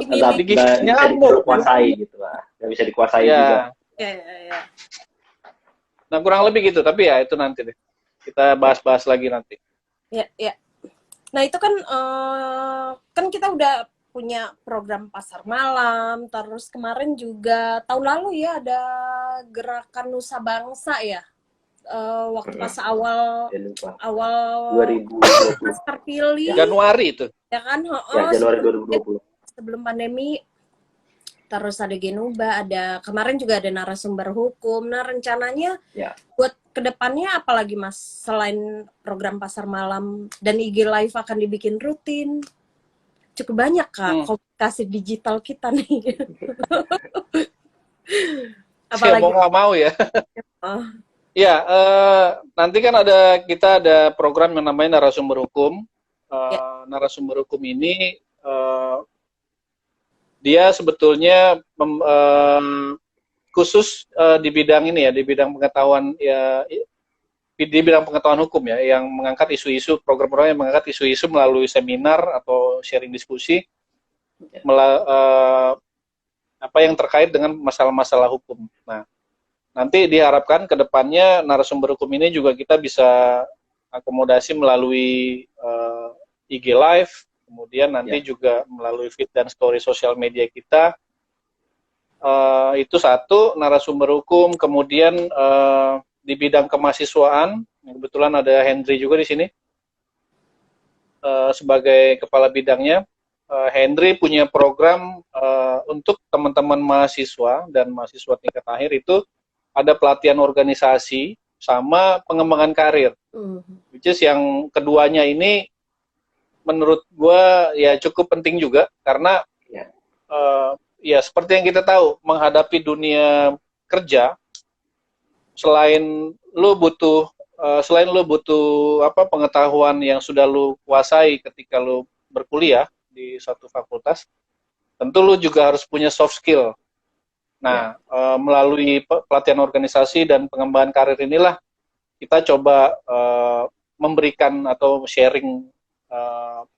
C: dikuasai gitu lah, nggak bisa dikuasai juga.
A: Ya.
B: Nah kurang lebih gitu, tapi ya itu nanti deh kita bahas-bahas lagi nanti.
A: Ya. Nah itu kan kita udah punya program pasar malam, terus kemarin juga tahun lalu ya ada gerakan Nusa Bangsa ya. Waktu pas awal
C: 2020
A: terpilih
B: Januari itu
A: ya kan,
C: Januari 2020
A: sebelum pandemi. Terus ada Genuba, ada kemarin juga ada narasumber hukum. Nah rencananya buat kedepannya apalagi Mas selain program pasar malam dan IG Live akan dibikin rutin? Cukup banyak Kak komunikasi digital kita nih.
B: Apalagi mau nggak mau ya. Ya, nanti kan kita ada program yang namanya narasumber hukum. Narasumber hukum ini dia sebetulnya khusus di bidang ini ya, di bidang pengetahuan ya, di bidang pengetahuan hukum ya, yang mengangkat isu-isu, program-program yang mengangkat isu-isu melalui seminar atau sharing diskusi, apa yang terkait dengan masalah-masalah hukum. Nah, nanti diharapkan ke depannya narasumber hukum ini juga kita bisa akomodasi melalui IG Live, kemudian nanti juga melalui feed dan story sosial media kita. Itu satu, narasumber hukum. Kemudian di bidang kemahasiswaan, kebetulan ada Hendry juga di sini sebagai kepala bidangnya. Hendry punya program untuk teman-teman mahasiswa dan mahasiswa tingkat akhir itu ada pelatihan organisasi sama pengembangan karir. Which is yang keduanya ini menurut gue ya cukup penting juga karena ya seperti yang kita tahu menghadapi dunia kerja, selain lu butuh pengetahuan yang sudah lu kuasai ketika lu berkuliah di suatu fakultas, tentu lu juga harus punya soft skill. Nah, melalui pelatihan organisasi dan pengembangan karir inilah kita coba memberikan atau sharing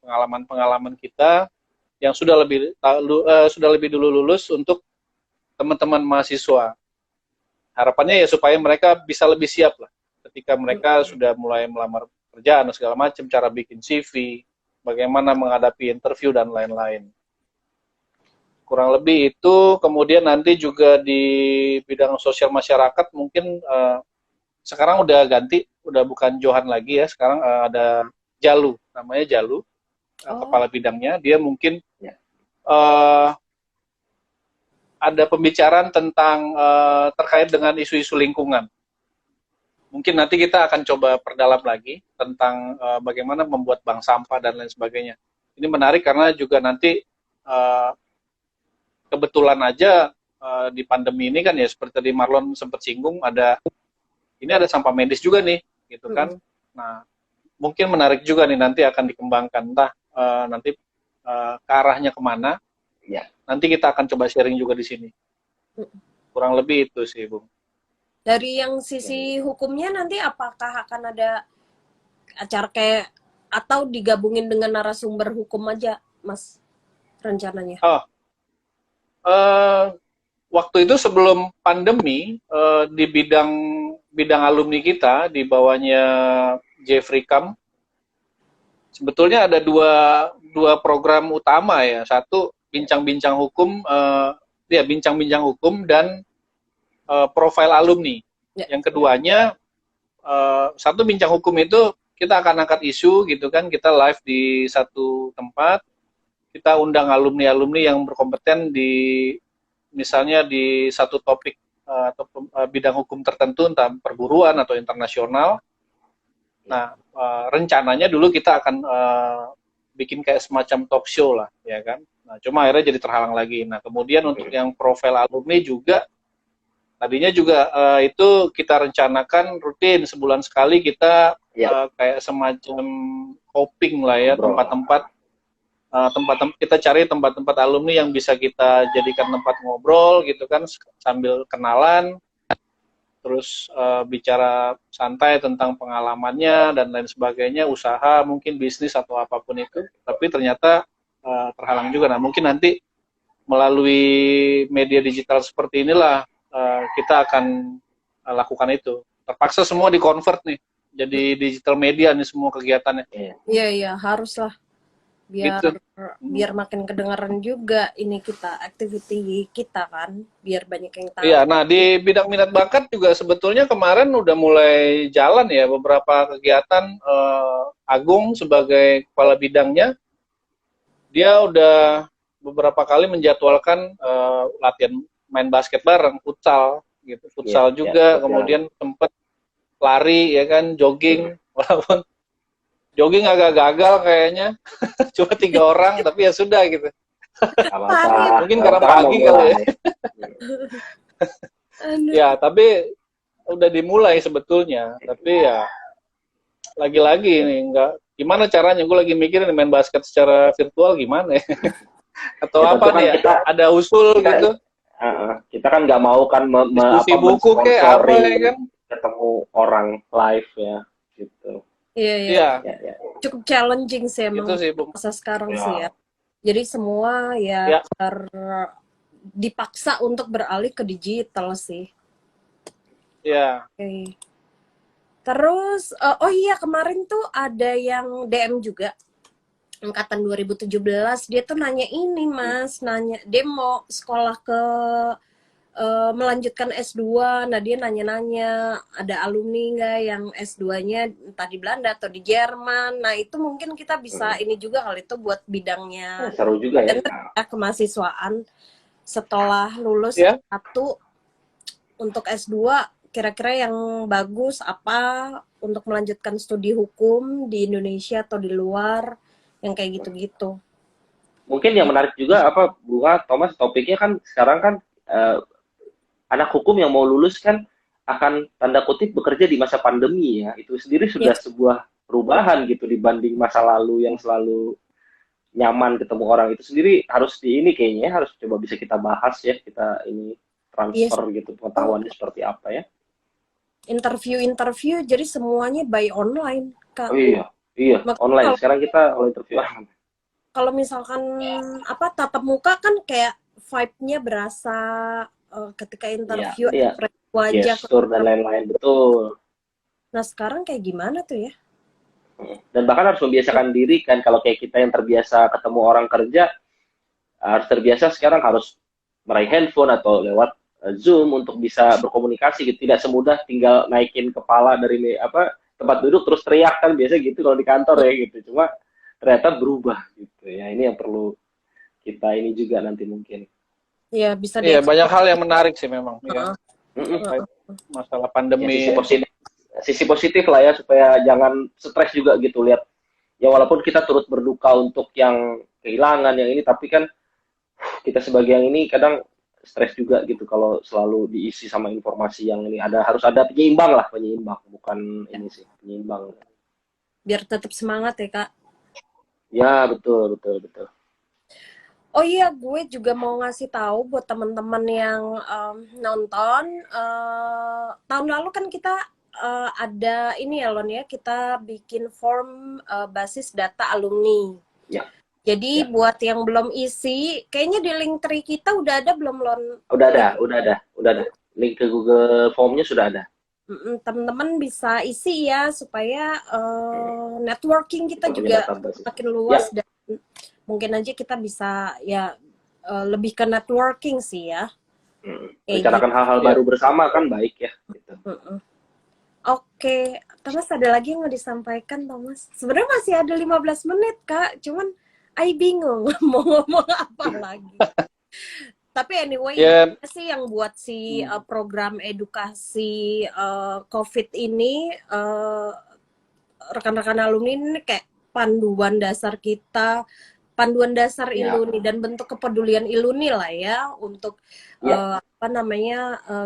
B: pengalaman-pengalaman kita yang sudah lebih dulu lulus untuk teman-teman mahasiswa. Harapannya ya supaya mereka bisa lebih siap lah ketika mereka sudah mulai melamar kerjaan dan segala macam, cara bikin CV, bagaimana menghadapi interview dan lain-lain. Kurang lebih itu. Kemudian nanti juga di bidang sosial masyarakat mungkin sekarang udah ganti, udah bukan Johan lagi ya, sekarang ada Jalu, namanya Jalu, kepala bidangnya. Dia mungkin ada pembicaraan tentang terkait dengan isu-isu lingkungan. Mungkin nanti kita akan coba perdalam lagi tentang bagaimana membuat bank sampah dan lain sebagainya. Ini menarik karena juga nanti kebetulan aja di pandemi ini kan ya, seperti tadi Marlon sempat singgung, ini ada sampah medis juga nih, gitu kan. Nah, mungkin menarik juga nih, nanti akan dikembangkan, entah nanti ke arahnya kemana.
C: Ya.
B: Nanti kita akan coba sharing juga di sini. Kurang lebih itu sih, Bung.
A: Dari yang sisi hukumnya nanti apakah akan ada acara kayak atau digabungin dengan narasumber hukum aja, Mas, rencananya?
B: Waktu itu sebelum pandemi, di bidang alumni kita di bawahnya Jeffrey Kam, sebetulnya ada dua program utama ya. Satu bincang-bincang hukum, bincang-bincang hukum dan profil alumni. Yang keduanya, satu bincang hukum itu kita akan angkat isu gitu kan, kita live di satu tempat, kita undang alumni-alumni yang berkompeten di misalnya di satu topik atau bidang hukum tertentu, entah perburuan atau internasional. Nah, rencananya dulu kita akan bikin kayak semacam talk show lah, ya kan. Nah, cuma akhirnya jadi terhalang lagi. Nah, kemudian untuk yang profil alumni juga, tadinya juga itu kita rencanakan rutin sebulan sekali kita kayak semacam hopping lah ya, tempat-tempat kita cari tempat-tempat alumni yang bisa kita jadikan tempat ngobrol gitu kan, sambil kenalan, terus bicara santai tentang pengalamannya dan lain sebagainya, usaha mungkin bisnis atau apapun itu. Tapi ternyata terhalang juga. Nah, mungkin nanti melalui media digital seperti inilah kita akan lakukan itu. Terpaksa semua di-convert nih jadi digital media nih semua kegiatannya.
A: Iya, haruslah. Biar makin kedengaran juga ini kita, activity kita kan, biar banyak yang tahu.
B: Iya, nah di bidang minat bakat juga sebetulnya kemarin udah mulai jalan ya beberapa kegiatan. Agung sebagai kepala bidangnya, dia udah beberapa kali menjadwalkan latihan main basket bareng, futsal gitu, futsal juga. Kemudian sempat lari ya kan, jogging, walaupun jogging agak gagal kayaknya, cuma 3 orang, tapi ya sudah gitu. Mungkin karena pagi kali ya. Ya, tapi udah dimulai sebetulnya. Tapi ya lagi-lagi nih, gimana caranya? Gue lagi mikirin main basket secara virtual gimana ya? Atau ya, apa nih ya? Ada usul gitu?
C: Kita kan nggak mau kan
B: diskusi buku kayak apa ya kan?
C: Ketemu orang live ya, gitu.
A: Iya. Cukup challenging sih emang masa sekarang sih ya. Jadi semua ya dipaksa untuk beralih ke digital sih.
B: Iya.
A: Oke. Terus, kemarin tuh ada yang DM juga, angkatan 2017, dia tuh nanya ini Mas, dia mau sekolah ke melanjutkan S2, nah dia nanya-nanya ada alumni nggak yang S2-nya entah di Belanda atau di Jerman. Nah itu mungkin kita bisa ini juga kali itu buat bidangnya
C: seru juga ya,
A: kemahasiswaan setelah lulus satu untuk S2 kira-kira yang bagus apa untuk melanjutkan studi hukum di Indonesia atau di luar, yang kayak gitu-gitu.
C: Mungkin yang menarik juga apa Bunga, Thomas, topiknya kan sekarang kan anak hukum yang mau lulus kan akan tanda kutip bekerja di masa pandemi ya. Itu sendiri sudah sebuah perubahan gitu dibanding masa lalu yang selalu nyaman ketemu orang. Itu sendiri harus kayaknya harus coba bisa kita bahas ya, kita ini transfer gitu pengetahuannya seperti apa ya.
A: Interview jadi semuanya by online, Kak.
C: Oh iya, online. Sekarang kita interview.
A: Kalau misalkan tatap muka kan kayak vibe-nya berasa ketika interview, wajah,
C: gestur dan lain-lain, betul.
A: Nah sekarang kayak gimana tuh ya?
C: Dan bahkan harus membiasakan diri kan, kalau kayak kita yang terbiasa ketemu orang kerja, harus terbiasa sekarang harus meraih handphone atau lewat Zoom untuk bisa berkomunikasi gitu. Tidak semudah tinggal naikin kepala dari tempat duduk terus teriak kan, biasa gitu kalau di kantor ya gitu. Cuma ternyata berubah gitu ya. Ini yang perlu kita ini juga nanti mungkin.
A: Ya, bisa
B: Iya, banyak
A: dieksplor.
B: hal yang menarik sih memang. Ya.
C: Mm-mm.
B: Masalah
C: Ya,
B: pandemi.
C: sisi positif lah ya, supaya jangan stres juga gitu lihat. Ya walaupun kita turut berduka untuk yang kehilangan yang ini, tapi kan kita sebagai yang ini kadang stres juga gitu kalau selalu diisi sama informasi yang ini. Harus ada penyeimbang lah, penyeimbang, bukan ini sih, penyeimbang.
A: Biar tetap semangat ya, Kak.
C: Ya, betul, betul, betul.
A: Oh iya, gue juga mau ngasih tahu buat teman-teman yang nonton. Tahun lalu kan kita ada ini ya, Lon ya, kita bikin form basis data alumni.
C: Ya,
A: Jadi
C: ya.
A: buat yang belum isi, kayaknya di link tree kita udah ada belum, Lon?
C: Udah ada. Link ke Google Formnya sudah ada.
A: Teman-teman bisa isi ya, supaya networking kita juga makin luas,
C: ya.
A: dan mungkin aja kita bisa ya lebih ke networking sih ya.
C: Bicarakan hal-hal baru bersama kan baik ya. Gitu.
A: Oke, Thomas, ada lagi yang mau disampaikan, Thomas? Sebenarnya masih ada 15 menit, Kak. Cuman I bingung mau ngomong apa lagi. Tapi anyway, ini sih yang buat si program edukasi COVID ini, rekan-rekan alumni ini kayak panduan dasar kita, panduan dasar Iluni dan bentuk kepedulian Iluni lah ya, untuk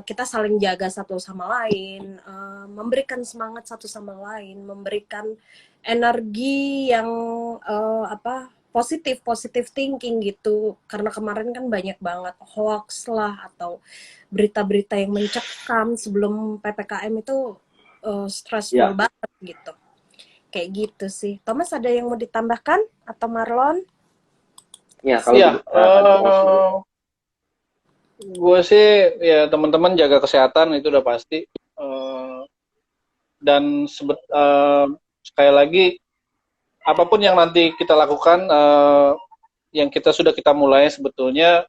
A: kita saling jaga satu sama lain, memberikan semangat satu sama lain, memberikan energi yang positif thinking gitu. Karena kemarin kan banyak banget hoax lah atau berita-berita yang mencekam sebelum PPKM itu, stressful banget gitu. Kayak gitu sih. Thomas, ada yang mau ditambahkan atau Marlon?
C: Ya, kalau
B: gue sih ya teman-teman jaga kesehatan itu udah pasti. Dan sekali lagi, apapun yang nanti kita lakukan, yang sudah kita mulai sebetulnya,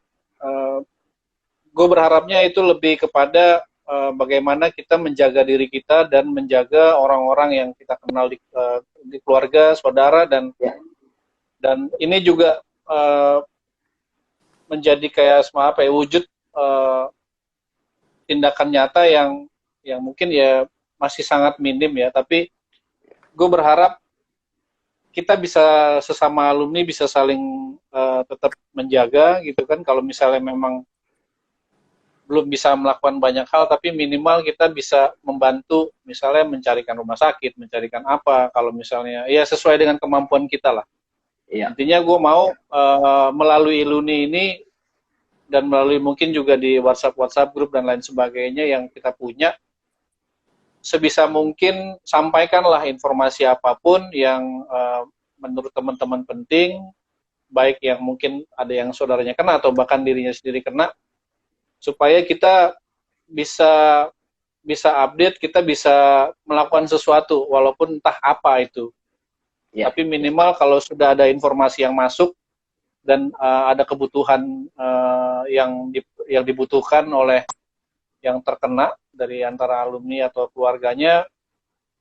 B: gue berharapnya itu lebih kepada bagaimana kita menjaga diri kita dan menjaga orang-orang yang kita kenal di keluarga, saudara, dan ini juga menjadi kayak wujud tindakan nyata yang mungkin ya masih sangat minim ya, tapi gue berharap kita bisa sesama alumni bisa saling tetap menjaga gitu kan. Kalau misalnya memang belum bisa melakukan banyak hal, tapi minimal kita bisa membantu, misalnya mencarikan rumah sakit, mencarikan apa, kalau misalnya ya sesuai dengan kemampuan kita lah. Intinya gue mau melalui Iluni ini dan melalui mungkin juga di WhatsApp grup dan lain sebagainya yang kita punya, sebisa mungkin sampaikanlah informasi apapun yang menurut teman-teman penting, baik yang mungkin ada yang saudaranya kena atau bahkan dirinya sendiri kena, supaya kita bisa update, kita bisa melakukan sesuatu walaupun entah apa itu. Tapi minimal kalau sudah ada informasi yang masuk dan ada kebutuhan yang dibutuhkan oleh yang terkena dari antara alumni atau keluarganya,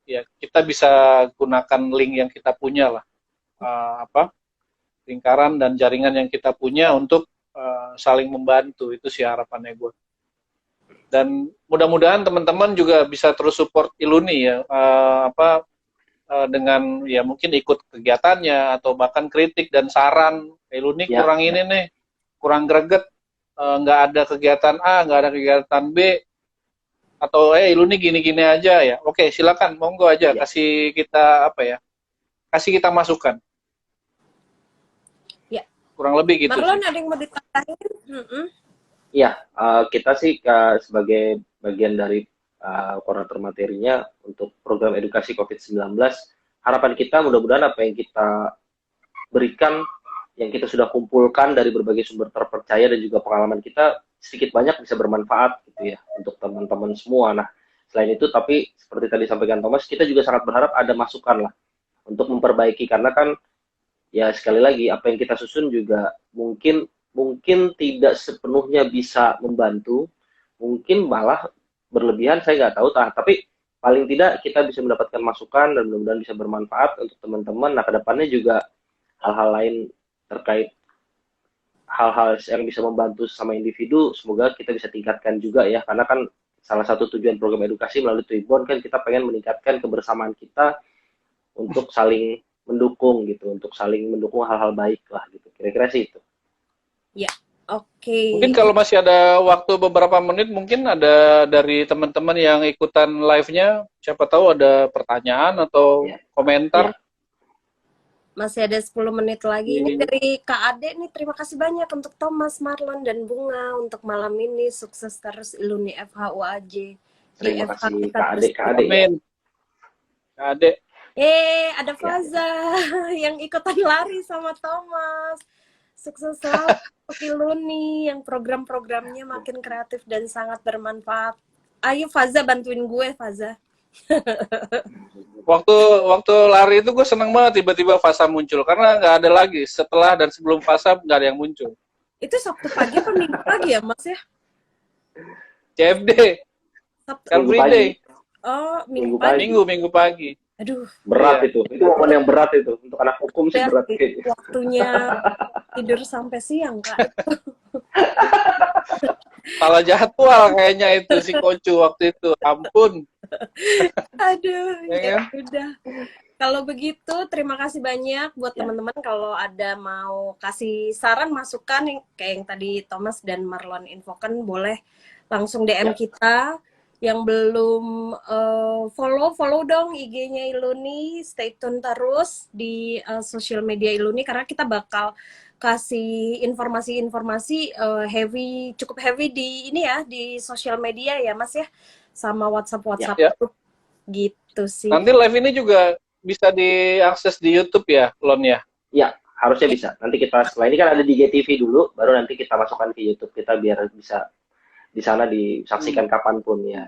B: ya kita bisa gunakan link yang kita punya lah, lingkaran dan jaringan yang kita punya untuk saling membantu. Itu sih harapannya gue. Dan mudah-mudahan teman-teman juga bisa terus support Iluni ya, dengan ya mungkin ikut kegiatannya atau bahkan kritik dan saran. Iluni kurang ini nih, kurang greget, nggak ada kegiatan A, nggak ada kegiatan B, atau Iluni gini-gini aja ya. Oke, silakan, monggo aja, kasih kita masukan. Kurang lebih gitu.
A: Marlon, ada yang mau ditambahin?
C: Iya, kita sih sebagai bagian dari koordinator materinya untuk program edukasi COVID-19, harapan kita mudah-mudahan apa yang kita berikan, yang kita sudah kumpulkan dari berbagai sumber terpercaya dan juga pengalaman kita, sedikit banyak bisa bermanfaat gitu ya untuk teman-teman semua. Nah, selain itu, tapi seperti tadi sampaikan Thomas, kita juga sangat berharap ada masukan lah untuk memperbaiki, karena kan ya sekali lagi apa yang kita susun juga mungkin mungkin tidak sepenuhnya bisa membantu, mungkin malah berlebihan, saya nggak tahu, tapi paling tidak kita bisa mendapatkan masukan dan mudah-mudahan bisa bermanfaat untuk teman-teman. Nah, kedepannya juga hal-hal lain terkait hal-hal yang bisa membantu sama individu, semoga kita bisa tingkatkan juga ya, karena kan salah satu tujuan program edukasi melalui Twibbon kan kita pengen meningkatkan kebersamaan kita untuk saling mendukung gitu, untuk saling mendukung hal-hal baik lah gitu, kira-kira sih itu.
A: Ya, oke.
B: Mungkin kalau masih ada waktu beberapa menit, mungkin ada dari teman-teman yang ikutan live-nya, siapa tahu ada pertanyaan atau
C: Ya.
B: komentar.
C: Ya.
A: Masih ada 10 menit lagi. Ini dari Kak Ade nih, terima kasih banyak untuk Thomas, Marlon, dan Bunga untuk malam ini. Sukses terus Iluni FHUAJ.
C: Terima
A: IFH
C: kasih
A: kita
C: Kak Ade, Kak Ade.
B: Amin. Kak Ade.
A: Ada Faza yang ikutan lari sama Thomas. Sukses selalu untuk Iluni yang program-programnya makin kreatif dan sangat bermanfaat. Ayo Faza, bantuin gue, Faza.
B: Waktu lari itu gue seneng banget tiba-tiba Fasa muncul, karena nggak ada lagi setelah dan sebelum Fasa nggak ada yang muncul.
A: Itu Sabtu pagi apa Minggu pagi ya, Mas ya?
B: CFD,
A: Sabtu.
B: Car Free Day.
A: Oh,
C: Minggu
A: Minggu pagi.
B: Minggu pagi.
A: Aduh,
C: Berat
B: Iya.
C: itu momen yang berat itu untuk anak hukum sih, berat
A: berarti
C: kayaknya.
A: waktunya tidur sampai siang, Kak.
B: Salah jadwal kayaknya itu si Kocu waktu itu. Ampun.
A: Aduh,
B: Ya
A: ya
B: kan?
A: udah. Kalau begitu, terima kasih banyak buat
C: Ya.
A: teman-teman. Kalau ada mau kasih saran, masukan, yang kayak yang tadi Thomas dan Marlon infokan, boleh langsung DM
C: Ya.
A: kita. Yang belum follow dong IG-nya Iluni. Stay tune terus di sosial media Iluni, karena kita bakal kasih informasi-informasi cukup heavy di ini ya, di sosial media ya Mas ya, sama WhatsApp
B: Ya.
A: group gitu sih.
B: Nanti live ini juga bisa diakses di YouTube ya, Lon ya?
C: Ya, harusnya bisa. Nanti kita setelah ini kan ada di GTV dulu, baru nanti kita masukkan ke YouTube kita biar bisa di sana disaksikan kapanpun ya.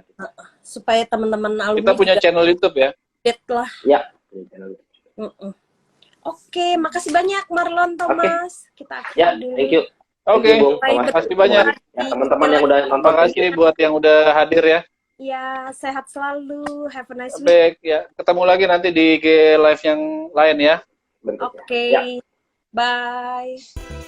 A: Supaya teman-teman alumni
B: Kita punya
A: juga
B: channel YouTube ya.
A: update lah.
C: Ya.
A: Oke, makasih banyak Marlon, Thomas. Kita
C: Ya,
A: akhiri dulu.
C: thank you.
B: Oke.
C: Thank you, Bung.
A: Sampai
C: Thomas.
B: Makasih banyak.
C: Ya, teman-teman yang udah nonton.
B: Terima kasih buat yang udah hadir ya.
A: Ya, sehat selalu. Have a nice week.
B: Baik ya. Ketemu lagi nanti di IG live yang lain ya.
C: Bentuknya.
A: Oke.
C: Ya.
A: Bye.